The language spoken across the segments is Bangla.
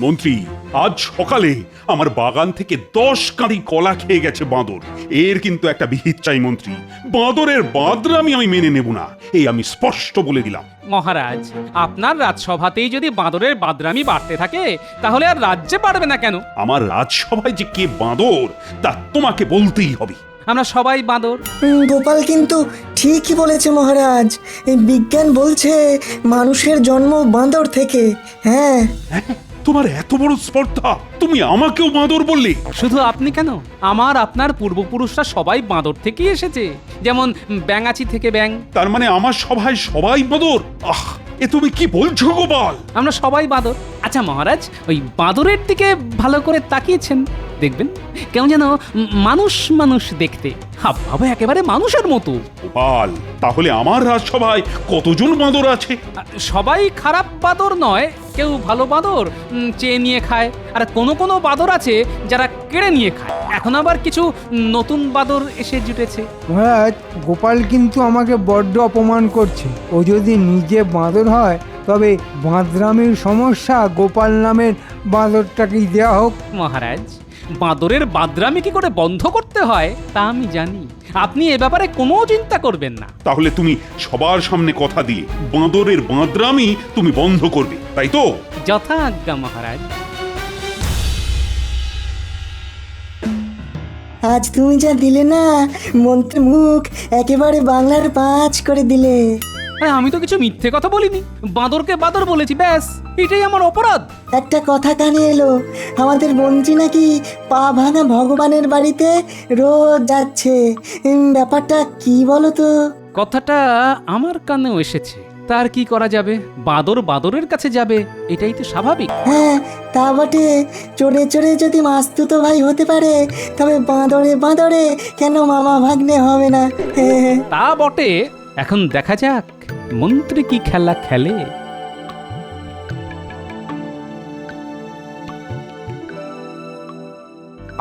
মন্ত্রী, আজ সকালে আমার বাগান থেকে 10 কাঁড়ি কলা খেয়ে গেছে বাঁদর। এর কিন্তু একটা বিহিত চাই মন্ত্রী। বাঁদরের বাঁদরামি আমি মেনে নেব না, এই আমি স্পষ্ট বলে দিলাম। মহারাজ, আপনার রাজসভাতেই যদি বাঁদরের বাদরামি বাড়তে থাকে তাহলে আর রাজ্যে পারবে না কেন? আমার রাজসভায় যে কে বাঁদর তা তোমাকে বলতেই হবে। আমরা সবাই বাঁদর। গোপাল কিন্তু ঠিকই বলেছে মহারাজ। এই বিজ্ঞান বলছে মানুষের জন্ম বাঁদর থেকে। হ্যাঁ, হ্যাঁ, তোমার এত বড় স্পর্ধা, তুমি আমাকেও বাঁদর বললে? শুধু আপনি কেন, আমার আপনার পূর্বপুরুষরা সবাই বাঁদর থেকেই এসেছে। যেমন ব্যাঙাচি থেকে ব্যাঙ। তার মানে আমার সভায় সবাই বাঁদর? আহ, এ তুমি কি বলছো গোপাল? আমরা সবাই বাঁদর। আচ্ছা মহারাজ, ওই বাঁদরের দিকে ভালো করে তাকিয়েছেন, দেখবেন কেমন যেন মানুষ মানুষ দেখতে, হাবভাবে একেবারে মানুষের মতো। গোপাল, তাহলে আমার রাজসভায় কতজন বাঁদর আছে? সবাই খারাপ বাঁদর নয়, কেউ ভালো বাঁদর চেয়ে নিয়ে খায়, আর কোনো কোনো বাঁদর আছে যারা কেড়ে নিয়ে খায়। এখন আবার কিছু নতুন বাঁদর এসে জুটেছে। মহারাজ, গোপাল কিন্তু আমাকে বড্ড অপমান করছে। ও যদি নিজে বাঁদর হয় তবে বাঁদরামির সমস্যা গোপাল নামের বাঁদরটাকেই দেওয়া হোক। মহারাজ, বাঁদরের বাদরামি কি করে বন্ধ করতে হয় তা আমি জানি, আপনি এ ব্যাপারে কোনো চিন্তা করবেন না। তাহলে তুমি সবার সামনে কথা দিয়ে বাঁদরের বাঁদরামি তুমি বন্ধ করবে, তাই তো? যথা আজ্ঞা মহারাজ। আজ তুমি যা দিলে না, মন্ত্রী মুখ একেবারে বাংলার 5 করে দিলে। আরে আমি তো কিছু মিথ্যে কথা বলিনি, বাঁদরকে বাঁদর বলেছি, ব্যাস এটাই আমার অপরাধ। একটা কথা কানে এলো, আমাদের মন্ত্রী নাকি পা ভাঙা ভগবানের বাড়িতে রোজ যাচ্ছে। ব্যাপারটা কি বলো তো? কথাটা আমার কানেও এসেছে, তার কি করা যাবে? বাঁদর বাঁদরের কাছে যাবে, এটাই তো স্বাভাবিক। হ্যাঁ, তা বটে। চড়ে চড়ে যদি মাস্তুতো ভাই হতে পারে তবে বাঁদরে বাঁদরে কেন মামা ভাগ্নে হবে না? তা বটে, এখন দেখা যাক মন্ত্রী কি খেলা খেলে।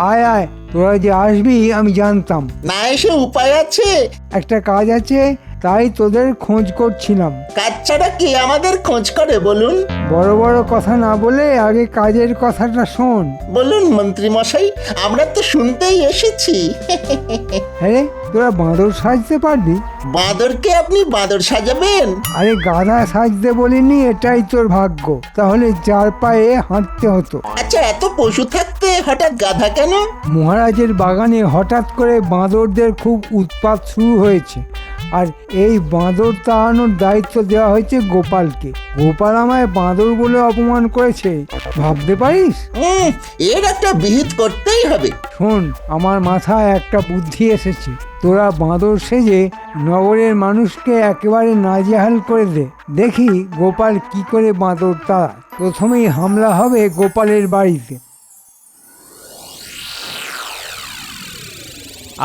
আয় আয়, তোরা যে আসবি আমি জানতাম। না এসে উপায় আছে? একটা কাজ আছে, তাই তোদের খোঁজ করছিলাম। কাজ ছাড়া কি আমাদের খোঁজ করে বলুন? বড় বড় কথা না বলে আগে কাজের কথাটা শোন। বলুন মন্ত্রী মশাই, আমরা তো শুনতেই এসেছি। হ্যাঁ, তোরা বাঁদর সাজতে পারবি? বাঁদরকে আপনি বাঁদর সাজাবেন? আরে গাধা সাজতে বলিনি, এটাই তোর ভাগ্য। তাহলে 4 পায়ে হাঁটতে হতো। আচ্ছা, এত পশু থাকতে হঠাৎ গাধা কেন? মহারাজের বাগানে হঠাৎ করে বাঁদরদের খুব উৎপাত শুরু হয়েছে, আর এই বাঁদর তাড়ানোর দায়িত্ব দেওয়া হয়েছে গোপালকে। গোপাল আমায় বাঁদর বলে অপমান করেছে, ভাবতে পারিস? এর একটা বিহিত করতেই হবে। শোন, আমার মাথায় একটা বুদ্ধি এসেছে। তোরা বাঁদর সেজে নগরের মানুষকে একেবারে নাজেহাল করে দে, দেখি গোপাল কি করে বাঁদর তাড়ায়। প্রথমেই হামলা হবে গোপালের বাড়িতে।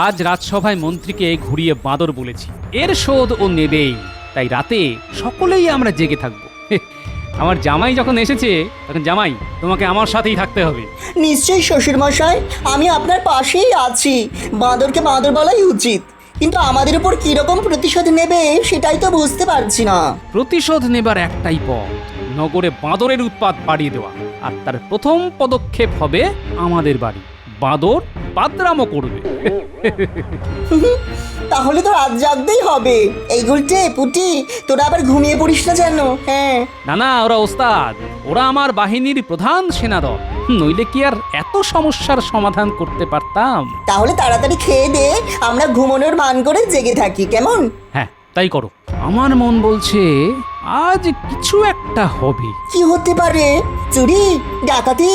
আজ রাজসভায় মন্ত্রীকে ঘুরিয়ে বাঁদর বলেছি, এর শোধ ও নেবেই। তাই রাতে সকলেই আমরা জেগে থাকবো। আমার জামাই যখন এসেছে তখন জামাই তোমাকে আমার সাথেই থাকতে হবে। নিশ্চয়ই শ্বশুর মশাই, আমি আপনার পাশেই আছি। বাঁদরকে বাঁদর বলাই উচিত, কিন্তু আমাদের উপর কিরকম প্রতিশোধ নেবে সেটাই তো বুঝতে পারছি না। প্রতিশোধ নেবার একটাই পথ, নগরে বাঁদরের উৎপাত বাড়িয়ে দেওয়া। আর তার প্রথম পদক্ষেপ হবে আমাদের বাড়ি। বাঁদর বাদরামও করবে। তাহলে তো রাত জাগতেই হবে। এই গুলটে পুটি, তোরা আবার ঘুমিয়ে পড়িস না যেন। হ্যাঁ, না না, ওরা ওস্তাদ, ওরা আমার বাহিনীর প্রধান সেনাদল, নইলে কি আর এত সমস্যার সমাধান করতে পারতাম? তাহলে তাড়াতাড়ি খেয়ে দে, আমরা ঘুমানোর মান করে জেগে থাকি, কেমন? হ্যাঁ, তাই করো। আমার মন বলছে আজ কিছু একটা হবে। কি হতে পারে? চুরি, ডাকাতি?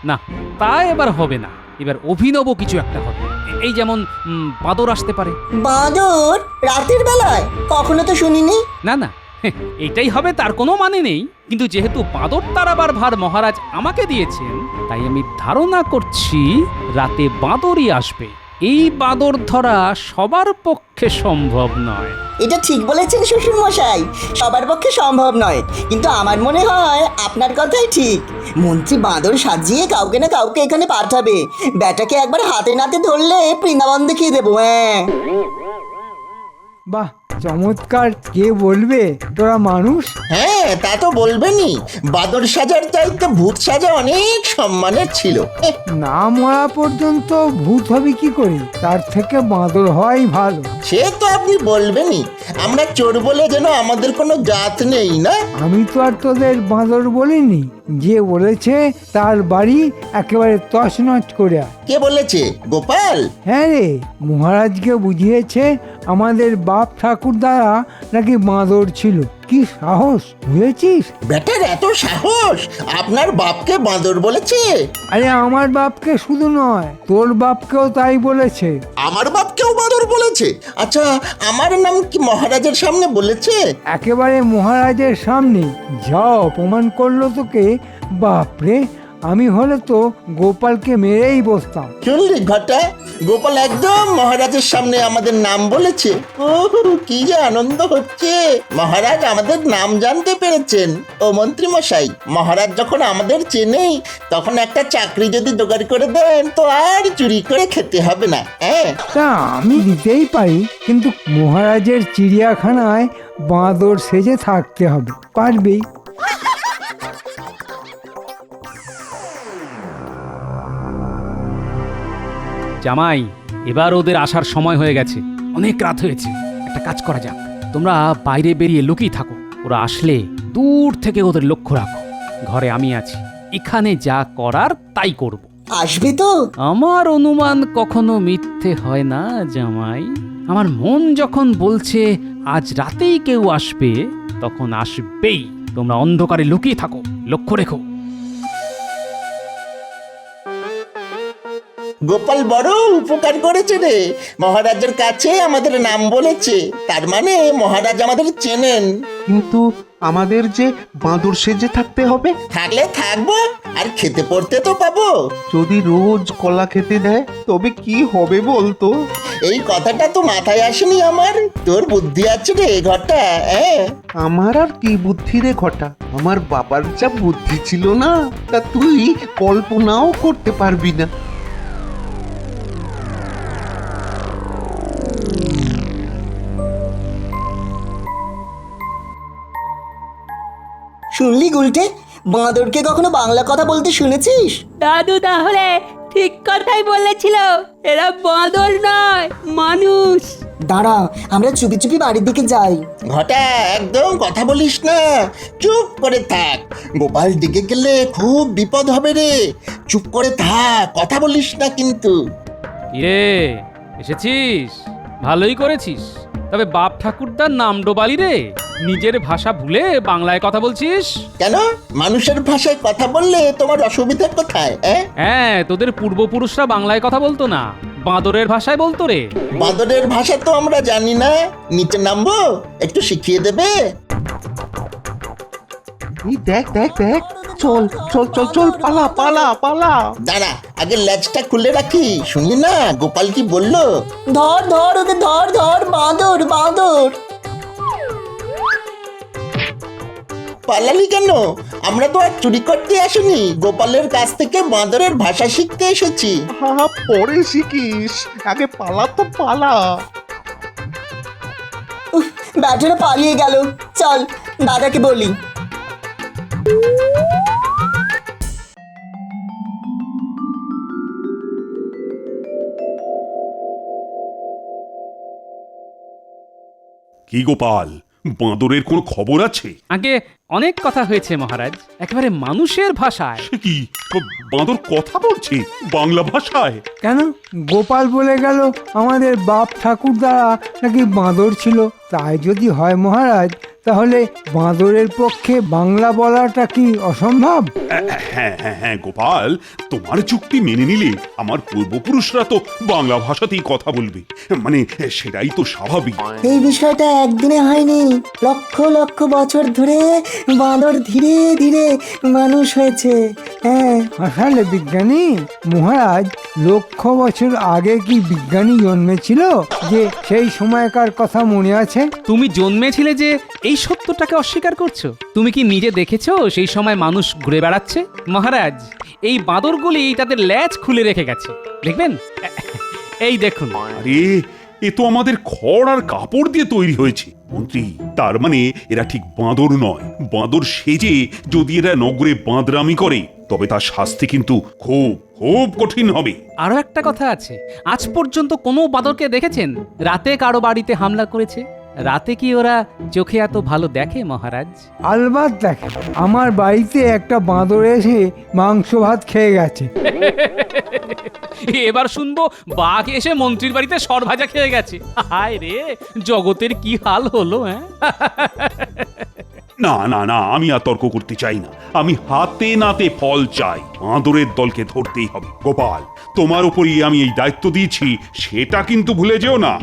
না, তা এবার হবে না। এবার অভিনব কিছু একটা হবে। এই যেমন বাঁদর আসতে পারে। বাঁদর রাতের বেলায়? কখনো তো শুনিনি। না না, এটাই হবে তার কোনো মানে নেই, কিন্তু যেহেতু বাঁদর তাড়াবার ভার মহারাজ আমাকে দিয়েছেন, তাই আমি ধারণা করছি রাতে বাঁদরই আসবে। এই বাঁদর ধরা সবার পক্ষে সম্ভব নয়। এটা ঠিক বলেছেন শ্বশুর মশাই, সবার পক্ষে সম্ভব নয়, কিন্তু আমার মনে হয় আপনার কথাই ঠিক। মন্ত্রী বাঁদর সাজিয়ে কাউকে না কাউকে এখানে পাঠাবে। ব্যাটাকে একবার হাতে নাতে ধরলে বৃন্দাবন দেখিয়ে দেবো। হ্যাঁ, বাহ, চমৎকার কে বলবে তোরা মানুষ? হ্যাঁ তা তো বলবেনই, বাদর সাজার চাইতে ভূত সাজা অনেক সম্মানের ছিল। না মরা পর্যন্ত ভূত হবে কি করে? তার থেকে বাঁদর হওয়াই ভালো। সে তো আপনি বলবেনই, আমরা চোর বলে যেন আমাদের কোনো জাত নেই না। আমি তো আর তোদের বাঁদর বলিনি, যে বলেছে তার বাড়ি একেবারে তছনছ করে আয়। কে বলেছে? গোপাল? হ্যাঁ রে, মহারাজকে বুঝিয়েছে আমাদের বাপ ঠাকুর দ্বারা নাকি বাঁদর ছিল। কি সাহস, বুঝেছিস? বেটার এত সাহস, আপনার বাপকে বাঁদর বলেছে? আরে আমার বাপকে শুধু নয়, তোর বাপকেও তাই বলেছে। আমার বাপকেও বাঁদর বলেছে? আচ্ছা, আমার নাম কি মহারাজের সামনে বলেছে? একেবারে মহারাজের সামনে। যা অপমান করলো তোকে, বাপরে! আমি হলে তো গোপালকে মেরেই বসতাম। শুনলি ঘটা, গোপাল একদম মহারাজের সামনে আমাদের নাম বলেছে। ও কি যে আনন্দ হচ্ছে, মহারাজ আমাদের নাম জানতে পেরেছেন। ও মন্ত্রী মশাই, মহারাজ যখন আমাদের চেনেই, তখন একটা চাকরি যদি জোগাড় করে দেন তো আর চুরি করে খেতে হবে না। হ্যাঁ, তা আমি দিতেই পারি, কিন্তু মহারাজের চিড়িয়াখানায় বাঁদর সেজে থাকতে হবে। পারবেই? জামাই, এবার ওদের আসার সময় হয়ে গেছে, অনেক রাত হয়েছে। একটা কাজ করা যাক, তোমরা বাইরে বেরিয়ে লুকিয়ে থাকো। ওরা আসলে দূর থেকে ওদের লক্ষ্য রাখো। ঘরে আমি আছি, এখানে যা করার তাই করব। আসবে তো? আমার অনুমান কখনো মিথ্যে হয় না জামাই। আমার মন যখন বলছে আজ রাতেই কেউ আসবে, তখন আসবেই। তোমরা অন্ধকারে লুকিয়ে থাকো, লক্ষ্য রেখো। গোপাল বড় উপকার করেছে রে, মহারাজের কাছে আমাদের নাম বলেছে, তার মানে মহারাজ আমাদের চেনেন। কিন্তু আমাদের যে বাঁদর সেজে থাকতে হবে। থাকলে থাকবো, আর খেতে পড়তে তো পাবো। যদি রোজ কলা খেতে দেয় তবে কি হবে বলতো? এই কথাটা তো মাথায় আসেনি আমার। তোর বুদ্ধি আছে রে ঘটা। হ্যাঁ, আমার আর কি বুদ্ধি রে ঘটা, আমার বাবার যা বুদ্ধি ছিল না, তা তুই কল্পনাও করতে পারবি না। শুনলি গুলটে, বাঁদরকে কখনো বাংলা কথা বলতে শুনেছিস? দাদু তাহলে ঠিক কথাই বলেছিল, এরা বাঁদর নয়, মানুষ। দাঁড়া, আমরা চুপি চুপি বাড়ির দিকে যাই। ঘটা একদম কথা বলিস না, চুপ করে থাক। গোপাল দিকে গেলে খুব বিপদ হবে রে। চুপ করে থাক, কথা বলিস না কিন্তু। কিরে, এসেছিস? ভালোই করেছিস। তবে বাপ ঠাকুরদার নাম ডোবালি রে, নিজের ভাষা ভুলে বাংলায় কথা বলছিস। কেন, মানুষের ভাষায় কথা বললে তোমার অসুবিধা কোথায়? হ্যাঁ, তোদের পূর্বপুরুষরা বাংলায় কথা বলতো না, বাঁদরের ভাষায় বলতো রে। বাঁদরের ভাষা তো আমরা জানি না। নিচে নামবো, একটু শিখিয়ে দেবে? এই দেখ দেখ দেখ, চল চল চল চল, পালা পালা পালা। দাঁড়া, আগে ল্যাজটা খুলে রাখি। শুনলি না গোপাল কি বললো? ধর ধর ওদের, ধর ধর, বাঁদর বাঁদর। পালালি কেন? আমরা তো আর চুরি করতে আসিনি, গোপালের কাছ থেকে বাঁদরের ভাষা শিখতে এসেছি। হা পরে শিখিস, আগে পালা তো পালা। ব্যাটারা পালিয়ে গেল। চল দাদাকে বলি। কি গোপাল, বাঁদরের কোনো খবর আছে? আগে অনেক কথা হয়েছে মহারাজ, একেবারে মানুষের ভাষায়। সে কি, বাঁদর কথা বলছে বাংলা ভাষায়? কেন? গোপাল বলে গেল আমাদের বাপ ঠাকুর দ্বারা নাকি বাঁদর ছিল। তাই যদি হয় মহারাজ, তাহলে বাঁদরের পক্ষে বাংলা বলাটা কি অসম্ভব? হ্যাঁ হ্যাঁ হ্যাঁ গোপাল, তোমার যুক্তি মেনে নিলে আমার পূর্বপুরুষরা তো বাংলা ভাষাতেই কথা বলবে, মানে সেটাই তো স্বাভাবিক। এই বিষয়টা একদিনে হয়নি, লক্ষ লক্ষ বছর ধরে বাঁদর ধীরে ধীরে মানুষ হয়েছে। হ্যাঁ, আসলে বিজ্ঞানী মহারাজ, লক্ষ বছর আগে কি বিজ্ঞানী জন্মেছিল যে সেই সময়কার কথা মনে আছে? তুমি জন্মেছিলে যে এই সত্যটাকে অস্বীকার করছো? তুমি কি নিজে দেখেছো সেই সময় মানুষ ঘুরে বেড়াচ্ছে? মহারাজ, এই বাঁদরগুলি তাদের ল্যাজ খুলে রেখে গেছে, দেখবেন। এই দেখুন। আরে, এ তো আমাদের খড় আর কাপড় দিয়ে তৈরি হয়েছে। মন্ত্রী, তার মানে এরা ঠিক বাঁদর নয়। বাঁদর সেজে যদি এরা নগরে বাঁদরামি করে তবে তার শাস্তি কিন্তু খুব খুব কঠিন হবে। আরো একটা কথা আছে, আজ পর্যন্ত কোনো বাঁদরকে দেখেছেন রাতে কারো বাড়িতে হামলা করেছে? রাতে কি ওরা চোখে এত ভালো দেখে মহারাজ? আলবাত দেখে। আমার বাড়িতে একটা বাঁদর এসে মাংস ভাত খেয়ে গেছে। এবার শুনবো বাঘ এসে মন্ত্রীর বাড়িতে সর ভাজা খেয়ে গেছে। হায় রে, জগতের কি হাল হলো! হ্যাঁ, না না না, আমি আর তর্ক করতে চাই না। আমি হাতে নাতে ফল চাই। বাঁদরের দলকে ধরতেই হবে। গোপাল, তোমার উপরই আমি এই দায়িত্ব দিয়েছি, সেটা কিন্তু ভুলে যেও না।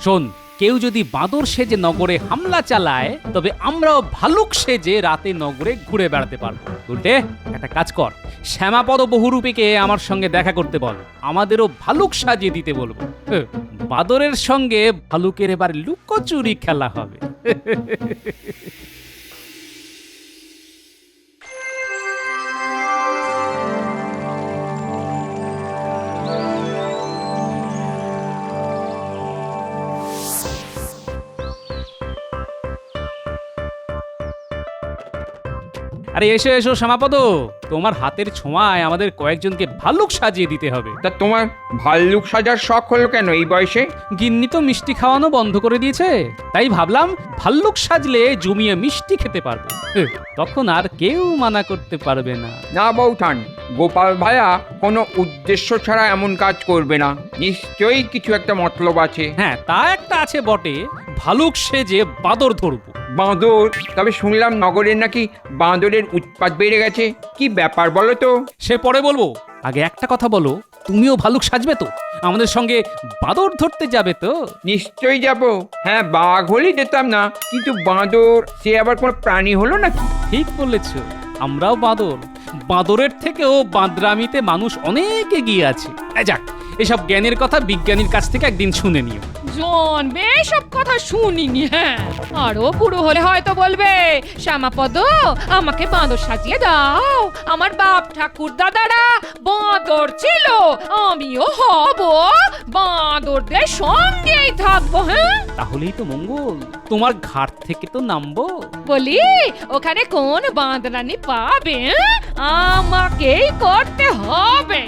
শোন, কেউ যদি বাঁদর সেজে নগরে হামলা চালায় তবে আমরাও ভালুক সেজে রাতে নগরে ঘুরে বেড়াতে পারবো। উল্টে একটা কাজ কর, শ্যামাপদ বহুরূপীকে আমার সঙ্গে দেখা করতে বল, আমাদেরও ভালুক সাজিয়ে দিতে বলবো। বাঁদরের সঙ্গে ভালুকের এবার লুকোচুরি খেলা হবে। আরে এসো এসো শ্যামাপদ, তোমার হাতের ছোঁয়ায় আমাদের কয়েকজনকে ভালুক সাজিয়ে দিতে হবে। তা তোমার ভাল্লুক সাজার শখ হলো কেন এই বয়সে? গিন্নি তো মিষ্টি খাওয়ানো বন্ধ করে দিয়েছে, তাই ভাবলাম ভাল্লুক সাজলে জমিয়ে মিষ্টি খেতে পারবো। তখন আর কেউ মানা করতে পারবে না। না বৌঠান, গোপাল ভাইয়া কোনো উদ্দেশ্য ছাড়া এমন কাজ করবে না। নিশ্চয়ই কিছু একটা মতলব আছে। হ্যাঁ, তা একটা আছে বটে, ভালুক সেজে বাঁদর ধরবো। বাঁদর? তবে শুনলাম নগরের নাকি বাঁদরের উৎপাত বেড়ে গেছে। কি ব্যাপার বলো তো? সে পরে বলবো, আগে একটা কথা বলো, তুমিও ভালুক সাজবে তো? আমাদের সঙ্গে বাঁদর ধরতে যাবে তো? নিশ্চয়ই যাব। হ্যাঁ, বাঘ হলেই যেতাম না, কিন্তু বাঁদর সে আবার কোনো প্রাণী হলো নাকি? ঠিক বলেছ, আমরাও বাঁদর। বাঁদরের থেকেও বাঁদরামিতে মানুষ অনেক এগিয়ে আছে। যাক, এসব জ্ঞানের কথা বিজ্ঞানীর কাছ থেকে একদিন শুনে নিও। জন্মে সব কথা শুনিনি। হ্যাঁ, আরো বুড়ো হলে হয়তো বলবে, শ্যামাপদ আমাকে বাঁদর সাজিয়ে দাও, আমার বাপ ঠাকুর দাদারা বাঁদর ছিল, আমিও হব, বাঁদরদের সঙ্গেই থাকবো। হ্যাঁ, তাহলেই তো মঙ্গল, তোমার ঘাট থেকে তো নামবো। বলি ওখানে কোন বাঁদরানি পাবে? আমাকেই করতে হবে।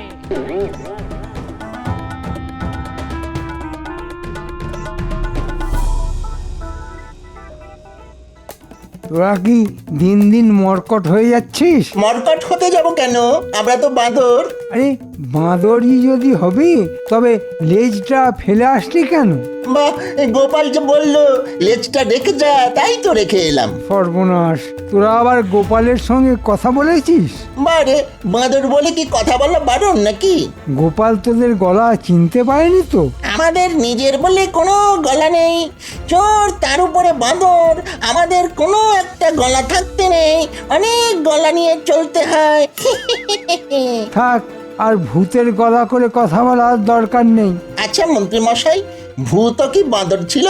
তোরা কি দিন দিন মরকট হয়ে যাচ্ছিস? মরকট হতে যাব কেন? আমরা তো বাঁদর। আরে বাঁদরই যদি হবি তবে লেজটা ফেলে আসলি কেন? বা গোপাল যে বললো লেজটা রেখে যা, তাই তো রেখে এলাম। সর্বনাশ, তোরা আবার গোপালের সঙ্গে কথা বলেছিস? বারে, বাঁদর বলে কি কথা বলা বারণ নাকি? গোপাল তোদের গলা চিনতে পারেনি তো? আমাদের নিজের বলে কোনো গলা নেই, চোর তার উপরে বাঁদর, আমাদের কোনো একটা গলা থাকতে নেই, অনেক গলা নিয়ে চলতে হয়। থাক, আর ভূতের গলা করে কথা বলার দরকার নেই। আচ্ছা মন্ত্রী মশাই, ভূত কি বাঁদর ছিল?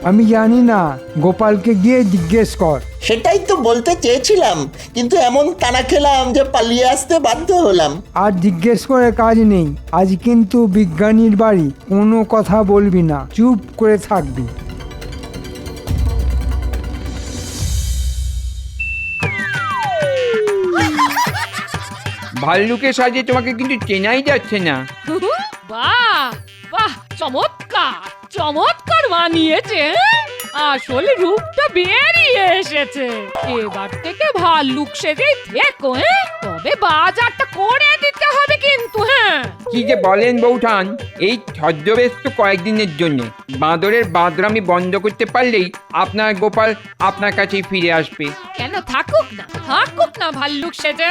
আমি জানি না, গোপালকে গিয়ে জিজ্ঞেস কর। সেটাই তো বলতে চেয়েছিলাম, কিন্তু এমন তাড়া খেলাম যে পালিয়ে আসতে বাধ্য হলাম। আর জিজ্ঞেস করে কাজ নেই, আজ কিন্তু বিজ্ঞানীর বাড়ি, কোনো কথা বলবি না, চুপ করে থাকবি। ভাল্লুকের সাজে তোমাকে কিন্তু চেনাই যাচ্ছে না। বাহ বাহ, চমৎকার চমৎকার মানিয়েছে। আসল রূপটা বেরিয়ে এসেছে। এবার থেকে ভাল্লুক সেজেই থেকো। তবে বাজারটা করে দিতে হবে কিন্তু। হ্যাঁ, কি যে বলেন বৌঠান, এই ছদ্মবেশ তো কয়েকদিনের জন্য। বাঁদরের বাঁদরামি বন্ধ করতে পারলেই আপনার গোপাল আপনার কাছেই ফিরে আসবে। কেন থাকুক না ভাল্লুক সেজে,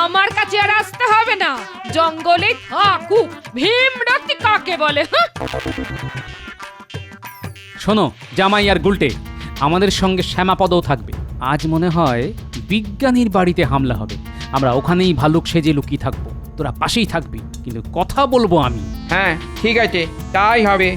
আমার কাছে আর আসতে হবে না। জঙ্গলে থাকুক, ভীমরতি কাকে বলে। শোনো জামাই আর গুলটে, আমাদের সঙ্গে শ্যামাপদও থাকবে। আজ মনে হয় বিজ্ঞানীর বাড়িতে হামলা হবে, আমরা ওখানেই ভালুক সেজে লুকিয়ে থাকবো। তোরা পাশেই থাকবি, কিন্তু কথা বলবো আমি। হ্যাঁ ঠিক আছে, তাই হবে।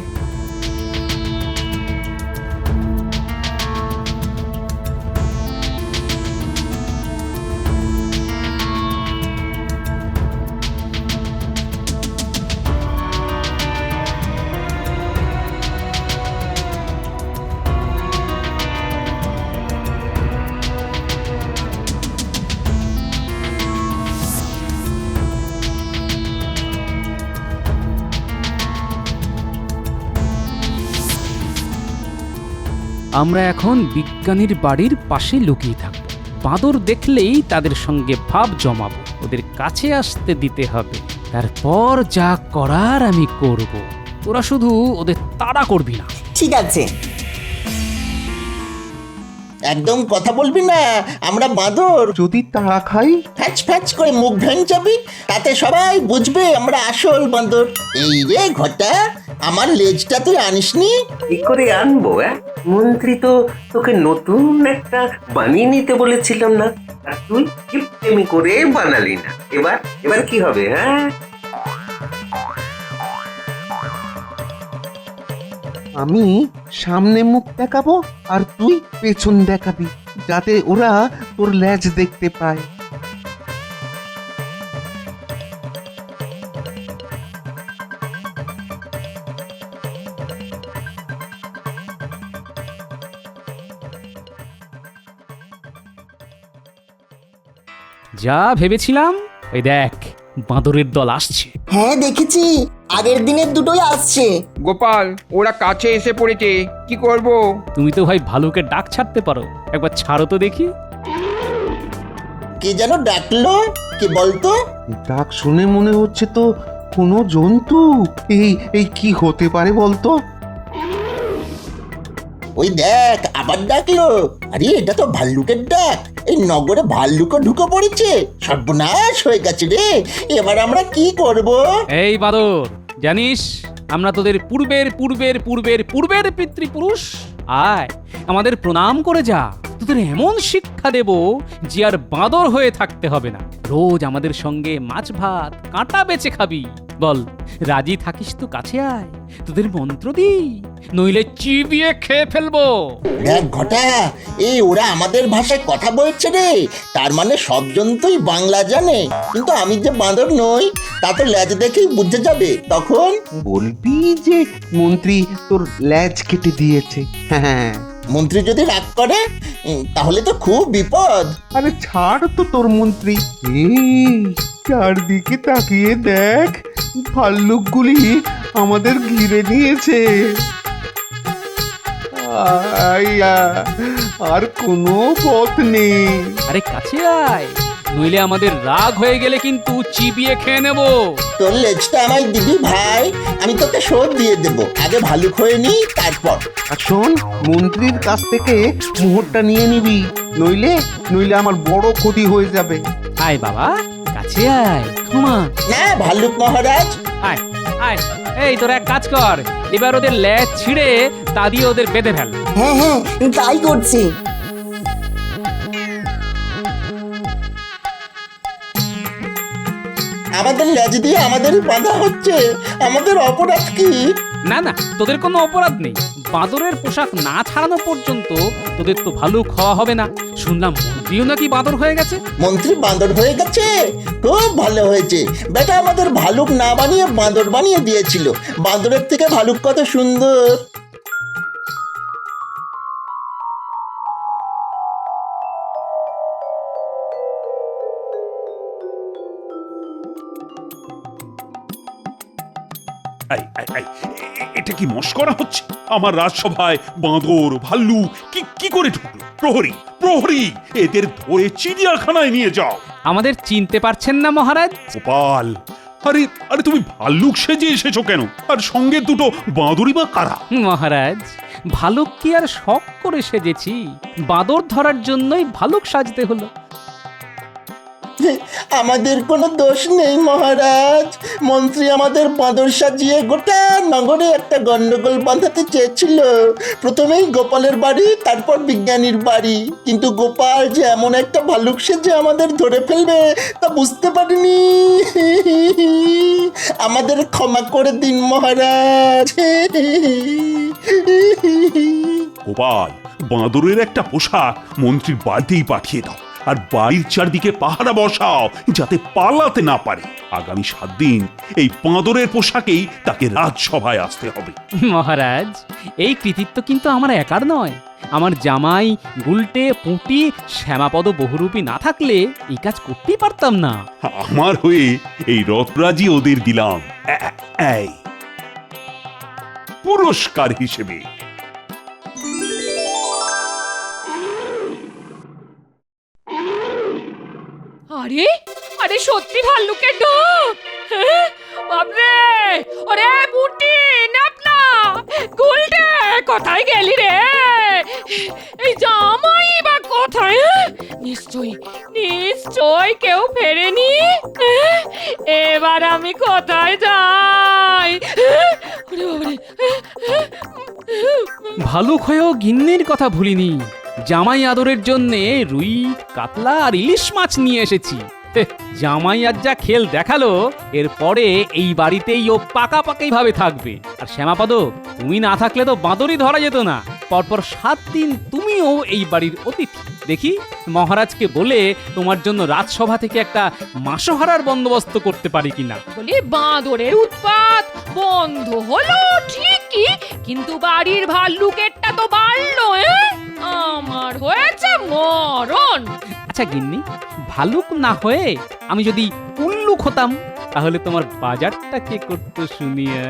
আমরা এখন বিজ্ঞানীর বাড়ির পাশে লুকিয়ে থাকবো। বাঁদর দেখলেই তাদের সঙ্গে ভাব জমাবো, ওদের কাছে আসতে দিতে হবে। তারপর যা করার আমি করব। তোরা শুধু ওদের তাড়া করবি না। ঠিক আছে। একদম কথা বলবি না, আমরা বাঁদর। যদি তাড়া খাই? ফ্যাচ ফ্যাচ করে মুখ ভেঙে যাবি, তাতে সবাই বুঝবে আমরা আসল বাঁদর। এই রে ঘটা, আমার লেজটা তুই আনিসনি? কি করে আনবো? মন্ত্রী তো তোকে নতুন একটা বানিয়ে নিতে বলেছিলাম না, আর তুই কিপটেমি করে বানালি না। এবার কি হবে? হ্যাঁ, আমি সামনে মুখ দেখাবো আর তুই পেছন দেখাবি, যাতে ওরা তোর লেজ দেখতে পায়। যা ভেবেছিলাম, ওই দেখ বাঁদরের দল আসছে। হ্যাঁ দেখেছি, আগের দিনের দুটোই আসছে। গোপাল, ওরা কাছে এসে পড়েছে, কি করব? তুমি তো ভাই ভালুকের ডাক ছাড়তে পারো, একবার ছাড়ো তো দেখি। কে যেন ডাকলো, কে বলতো? ডাক শুনে মনে হচ্ছে তো কোনো জন্তু। এই কি হতে পারে বলতো? ওই দেখ, আবার ডাকলো। আরে এটা তো ভাল্লুকের ডাক। এই নগরে ভাল্লুকও ঢুকে পড়েছে, সর্বনাশ হয়ে গেছে রে। এবার আমরা কি করব? এই বাঁদর, জানিস আমরা তোদের পূর্বের পূর্বের পূর্বের পূর্বের পিতৃপুরুষ। আয় আমাদের প্রণাম করে যা, তোদের এমন শিক্ষা দেব যে আর বাঁদর হয়ে থাকতে হবে না। রোজ আমাদের সঙ্গে মাছ ভাত কাঁটা বেচে খাবি। বল, রাজি থাকিস তো কাছে আয়, তোদের মন্ত্র দি, নইলে চিবিয়ে খেয়ে ফেলবো। দেখ ঘটা, এই ওরা আমাদের ভাষায় কথা বলছে রে। তার মানে সব জন্তুই বাংলা জানে, কিন্তু আমি যে বাঁদর নই তা তো লেজ দেখেই বুঝে যাবে। তখন বলবি যে মন্ত্রী তোর লেজ কেটে দিয়েছে। হ্যাঁ, মন্ত্রী যদি রাগ করে, তাহলে তো খুব বিপদ। আরে ছাড় তো তোর মন্ত্রী। এই চারদিকে তাকিয়ে দেখ, ভাল্লুকগুলি আমাদের ঘিরে নিয়েছে। আইয়া, আর কোনো পথ নেই। আরে কাছে আয়, নইলে আমাদের রাগ হয়ে গেলে কিন্তু চিবিয়ে খেয়ে নেব। তোর লেজটা আমায় দিবি ভাই, আমি তোকে শোধ দিয়ে দেব। আগে ভালুক হয়ে নি, তারপর। আর শোন, মন্ত্রীর কাছ থেকে মোহরটা নিয়ে নিবি, নইলে আমার বড় ক্ষতি হয়ে যাবে। আয় বাবা, কাছে আয়, ক্ষমা না ভাল্লুক মহারাজ, আয় আয়। এই তোরা এক কাজ কর, এবার ওদের লেজ ছিঁড়ে তা দিয়ে ওদের বেঁধে ফেল। হ্যাঁ হ্যাঁ, তাই করছি। আমাদের লেজ দিয়ে আমাদেরই বাঁধা হচ্ছে, আমাদের অপরাধ কি? না না, তোদের কোনো অপরাধ নেই। বাঁদরের পোশাক না ছাড়ানো পর্যন্ত তোদের তো ভালো খাওয়া হবে না। শুনলাম মন্ত্রীও নাকি বাঁদর হয়ে গেছে। মন্ত্রী বাঁদর হয়ে গেছে? খুব ভালো হয়েছে। বেটা আমাদের ভালুক না বানিয়ে বাঁদর বানিয়ে দিয়েছিল। বাঁদরের থেকে ভালুক কত সুন্দর। এটা কি মস্করা হচ্ছে? আমার রাজসভায় বাঁদর ভাল্লুক কি করে ঢুকলো? প্রহরী, প্রহরী, এদের ধরে চিড়িয়াখানায় নিয়ে যাও। আমাদের চিনতে পারছেন না মহারাজ? গোপাল, আরে আরে তুমি ভাল্লুক সেজে এসেছো কেন? আর সঙ্গে দুটো বাঁদরই বা কারা? মহারাজ, ভালুক কি আর শখ করে সেজেছি? বাঁদর ধরার জন্যই ভালুক সাজতে হলো। আমাদের কোনো দোষ নেই মহারাজ। মন্ত্রী আমাদের বাঁদর সাজিয়ে গোটা নগরে একটা গন্ডগোল বাঁধাতে চেয়েছিল। প্রথমেই গোপালের বাড়ি, তারপর বিজ্ঞানীর বাড়ি। কিন্তু গোপাল যে এমন একটা ভালুক সেজে আমাদের ধরে ফেলবে তা বুঝতে পারিনি। আমাদের ক্ষমা করে দিন মহারাজ। গোপাল, বাঁদরের একটা পোশাক মন্ত্রীর বাড়িতেই পাঠিয়ে দাও, আর বাড়ির চারদিকে পাহারা বসাও যাতে পালাতে না পারে। আগামী 7 দিন এই বাঁদরের পোশাকেই তাকে রাজসভায় আসতে হবে। মহারাজ, এই কৃতিত্ব কিন্তু আমার একার নয়। আমার জামাই গুলটে, পুঁটি, শ্যামাপদ বহুরূপী না থাকলে এই কাজ করতেই পারতাম না। আমার হয়ে এই রথরাজি ওদের দিলাম এই পুরস্কার হিসেবে। আরে আরে সত্যি ভাল্লুকের ডাক! হ্যাঁ? বাপরে! ওরে বুটি নাপলা গুলটে কোথায় গেলি রে? এই জামাই বা কোথায়? হ্যাঁ? নিশ্চয় কেউ ফেরেনি। হ্যাঁ? এবার আমি কোথায় যাই? হ্যাঁ? ওরে বাবারে! ভালুক হয়েও গিন্নির কথা ভুলিনি। জামাই আদরের জন্যে রুই, কাতলা আর ইলিশ মাছ নিয়ে এসেছি। হেহ, জামাই আজ যা খেল দেখালো, এরপরে এই বাড়িতেই ও পাকাপাকি ভাবে থাকবে। আর শ্যামাপদ, তুমি না থাকলে তো বাঁদরই ধরা যেত না। পরপর 7 দিন তুমিও এই বাড়ির অতিথি। দেখি মহারাজকে বলে তোমার জন্য রাজসভা থেকে একটা মাসোহারার বন্দোবস্ত করতে পারি কিনা। বলি বাঁদরের উৎপাত বন্ধ হলো ঠিকই, কিন্তু বাড়ির ভাল্লুকেরটা তো বাড়লো। আমার হয়েছে মরণ। আচ্ছা গিন্নি, ভালুক না হয়ে আমি যদি উল্লুক হতাম, তাহলে তোমার বাজারটা কে করতো শুনিয়া?